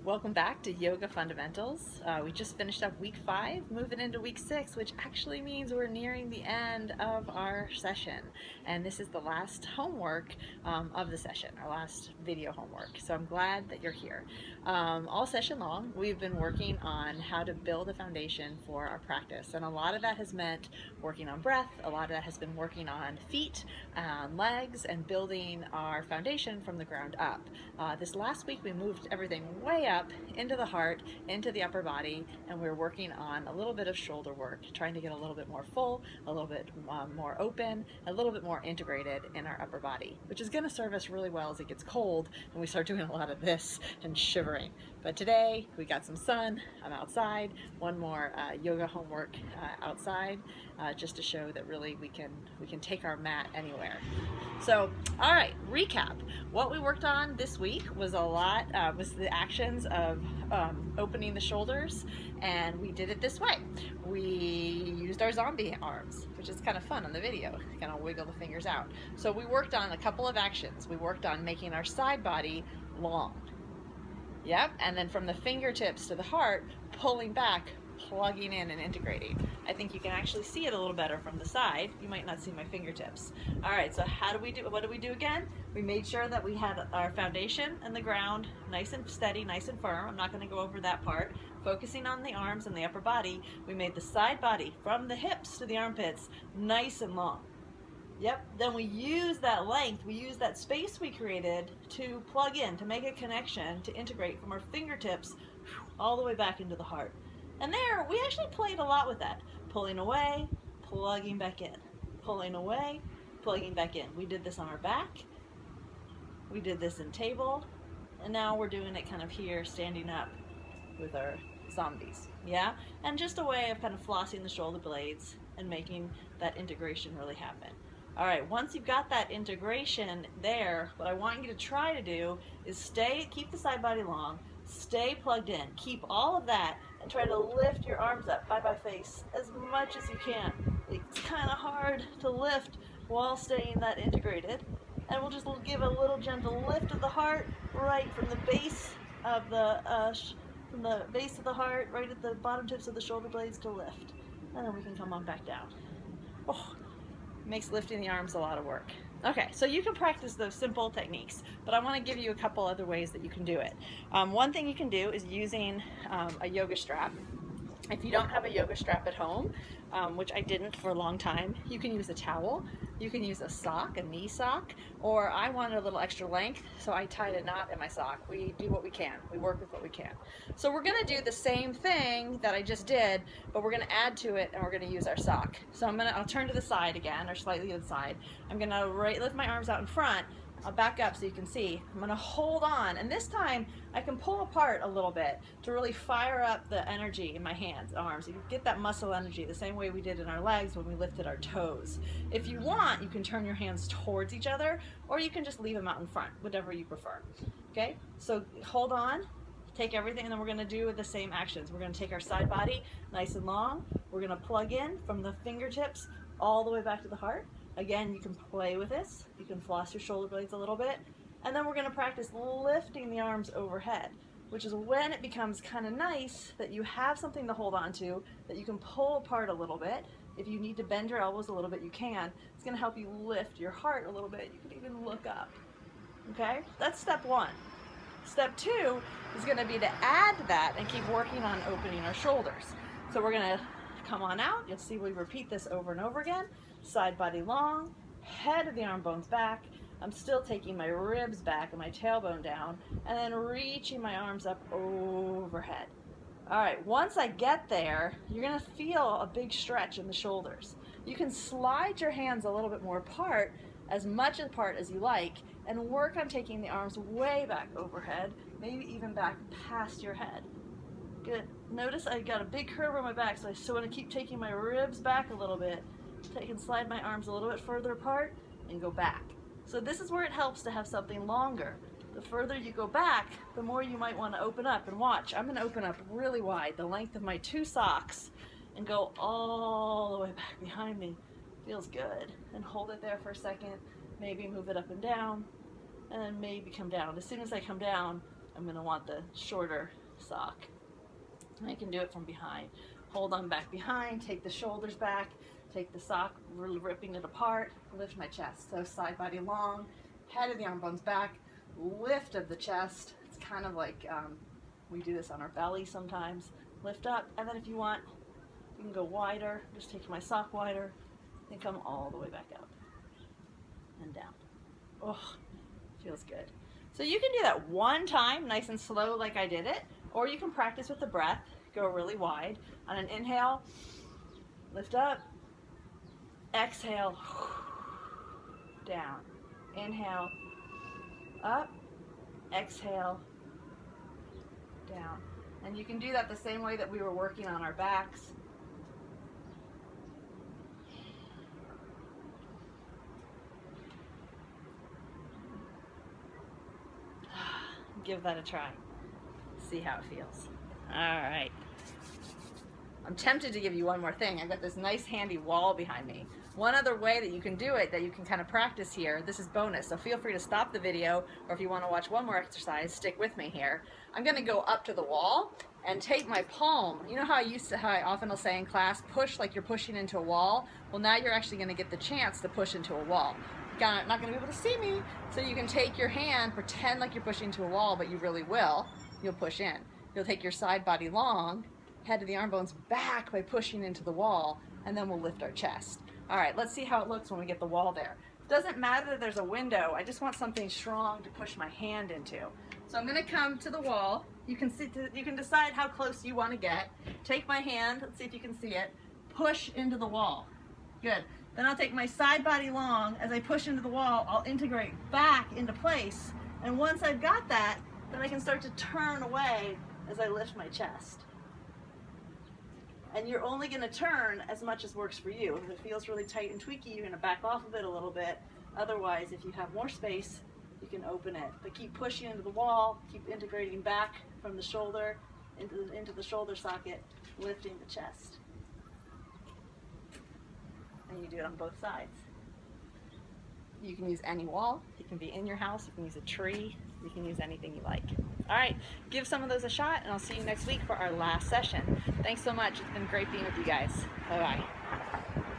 Welcome back to Yoga Fundamentals. We just finished up week 5, moving into week 6, which actually means we're nearing the end of our session. And this is the last homework of the session, our last video homework. So I'm glad that you're here. All session long, we've been working on how to build a foundation for our practice. And a lot of that has meant working on breath, a lot of that has been working on feet, legs, and building our foundation from the ground up. This last week we moved everything way up into the heart, into the upper body, and we're working on a little bit of shoulder work, trying to get a little bit more full, a little bit more open, a little bit more integrated in our upper body, which is going to serve us really well as it gets cold and we start doing a lot of this and shivering. But today we got some sun, I'm outside, one more yoga homework outside, just to show that really we can take our mat anywhere. So, all right, recap. What we worked on this week was was the actions of opening the shoulders, and we did it this way. We used our zombie arms, which is kind of fun on the video, kind of wiggle the fingers out. So we worked on a couple of actions. We worked on making our side body long. Yep, and then from the fingertips to the heart, pulling back, plugging in and integrating. I think you can actually see it a little better from the side. You might not see my fingertips. All right, so what did we do again? We made sure that we had our foundation and the ground nice and steady, nice and firm. I'm not gonna go over that part. Focusing on the arms and the upper body, we made the side body from the hips to the armpits nice and long. Yep, then we use that length, we use that space we created to plug in, to make a connection, to integrate from our fingertips all the way back into the heart. And there, we actually played a lot with that. Pulling away, plugging back in. Pulling away, plugging back in. We did this on our back. We did this in table. And now we're doing it kind of here, standing up with our zombies. Yeah? And just a way of kind of flossing the shoulder blades and making that integration really happen. All right, once you've got that integration there, what I want you to try to do is keep the side body long, stay plugged in, keep all of that, and try to lift your arms up by face as much as you can. It's kind of hard to lift while staying that integrated. And we'll just give a little gentle lift of the heart right from the base of the heart, right at the bottom tips of the shoulder blades to lift. And then we can come on back down. Oh, makes lifting the arms a lot of work. Okay, so you can practice those simple techniques, but I want to give you a couple other ways that you can do it. One thing you can do is using a yoga strap. If you don't have a yoga strap at home, which I didn't for a long time, you can use a towel, you can use a sock, a knee sock, or I wanted a little extra length, so I tied a knot in my sock. We do what we can. We work with what we can. So we're going to do the same thing that I just did, but we're going to add to it, and we're going to use our sock. So I'll turn to the side again, or slightly to the side. I'm going to lift my arms out in front. I'll back up so you can see. I'm going to hold on, and this time I can pull apart a little bit to really fire up the energy in my hands, arms. You can get that muscle energy the same way we did in our legs when we lifted our toes. If you want, you can turn your hands towards each other, or you can just leave them out in front, whatever you prefer. Okay, so hold on, take everything, and then we're going to do the same actions. We're going to take our side body nice and long. We're going to plug in from the fingertips all the way back to the heart. Again, you can play with this. You can floss your shoulder blades a little bit. And then we're going to practice lifting the arms overhead, which is when it becomes kind of nice that you have something to hold on to, that you can pull apart a little bit. If you need to bend your elbows a little bit, you can. It's going to help you lift your heart a little bit. You can even look up. Okay? That's step 1. Step 2 is going to be to add to that and keep working on opening our shoulders. So we're going to come on out. You'll see we repeat this over and over again. Side body long, head of the arm bones back. I'm still taking my ribs back and my tailbone down, and then reaching my arms up overhead. All right, once I get there, you're gonna feel a big stretch in the shoulders. You can slide your hands a little bit more apart, as much apart as you like, and work on taking the arms way back overhead, maybe even back past your head. Good. Notice I got a big curve on my back, so I still want to keep taking my ribs back a little bit. I can slide my arms a little bit further apart and go back. So this is where it helps to have something longer. The further you go back, the more you might want to open up. And watch, I'm going to open up really wide, the length of my 2 socks, and go all the way back behind me. Feels good. And hold it there for a second. Maybe move it up and down, and then maybe come down. As soon as I come down, I'm going to want the shorter sock. And I can do it from behind. Hold on back behind, take the shoulders back, take the sock, really ripping it apart, lift my chest. So side body long, head of the arm bones back, lift of the chest. It's kind of like we do this on our belly sometimes. Lift up, and then if you want, you can go wider. Just take my sock wider and come all the way back up and down. Oh, feels good. So you can do that one time, nice and slow like I did it, or you can practice with the breath. Go really wide. On an inhale, lift up, exhale, down. Inhale, up, exhale, down. And you can do that the same way that we were working on our backs. Give that a try. See how it feels. All right. I'm tempted to give you one more thing. I've got this nice handy wall behind me. One other way that you can do it, that you can kind of practice here, this is bonus, so feel free to stop the video, or if you want to watch one more exercise, stick with me here. I'm going to go up to the wall and take my palm. You know how I often will say in class, push like you're pushing into a wall? Well, now you're actually going to get the chance to push into a wall. You're not going to be able to see me, so you can take your hand, pretend like you're pushing into a wall, but you really will. You'll push in. You'll take your side body long, head of the arm bones back by pushing into the wall, and then we'll lift our chest. All right, let's see how it looks when we get the wall there. It doesn't matter that there's a window. I just want something strong to push my hand into. So I'm going to come to the wall. You can decide how close you want to get. Take my hand. Let's see if you can see it. Push into the wall. Good. Then I'll take my side body long. As I push into the wall, I'll integrate back into place. And once I've got that, then I can start to turn away as I lift my chest. And you're only going to turn as much as works for you. If it feels really tight and tweaky, you're going to back off of it a little bit. Otherwise, if you have more space, you can open it. But keep pushing into the wall, keep integrating back from the shoulder into the shoulder socket, lifting the chest. And you do it on both sides. You can use any wall. It can be in your house. You can use a tree. You can use anything you like. All right, give some of those a shot, and I'll see you next week for our last session. Thanks so much. It's been great being with you guys. Bye-bye.